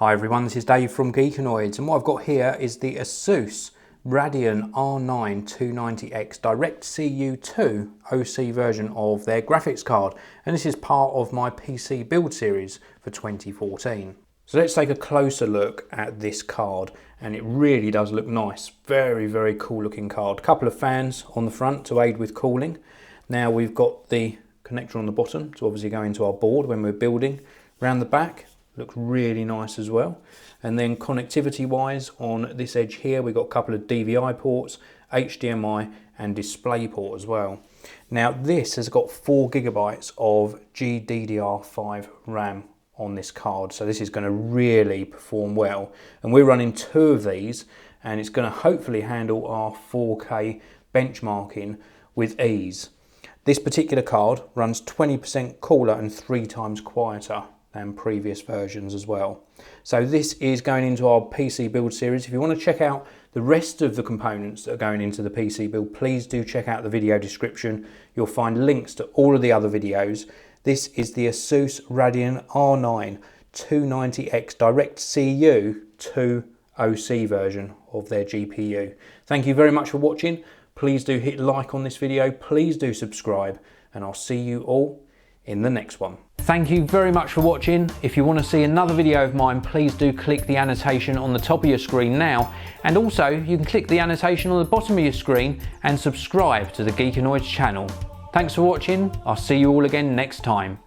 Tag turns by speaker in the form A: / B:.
A: Hi everyone, this is Dave from Geekanoids, and what I've got here is the Asus Radeon R9 290X DirectCU 2 OC version of their graphics card, and this is part of my PC build series for 2014. So let's take a closer look at this card, and it really does look nice. Very cool looking card. Couple of fans on the front to aid with cooling. Now we've got the connector on the bottom to obviously go into our board when we're building. Round the back, looks really nice as well. And then connectivity wise, on this edge here we've got a couple of DVI ports, HDMI and DisplayPort as well. Now this has got 4GB of GDDR5 RAM on this card, so this is going to really perform well, and we're running 2 of these, and it's going to hopefully handle our 4K benchmarking with ease. This particular card runs 20% cooler and 3 times quieter than previous versions as well. So this is going into our PC build series. If you want to check out the rest of the components that are going into the PC build, please do check out the video description. You'll find links to all of the other videos. This is the Asus Radeon R9 290X DirectCU 2 OC version of their GPU. Thank you very much for watching. Please do hit like on this video. Please do subscribe, and I'll see you all in the next one. Thank you very much for watching. If you want to see another video of mine, please do click the annotation on the top of your screen now, and also you can click the annotation on the bottom of your screen and subscribe to the Geekanoids channel. Thanks for watching. I'll see you all again next time.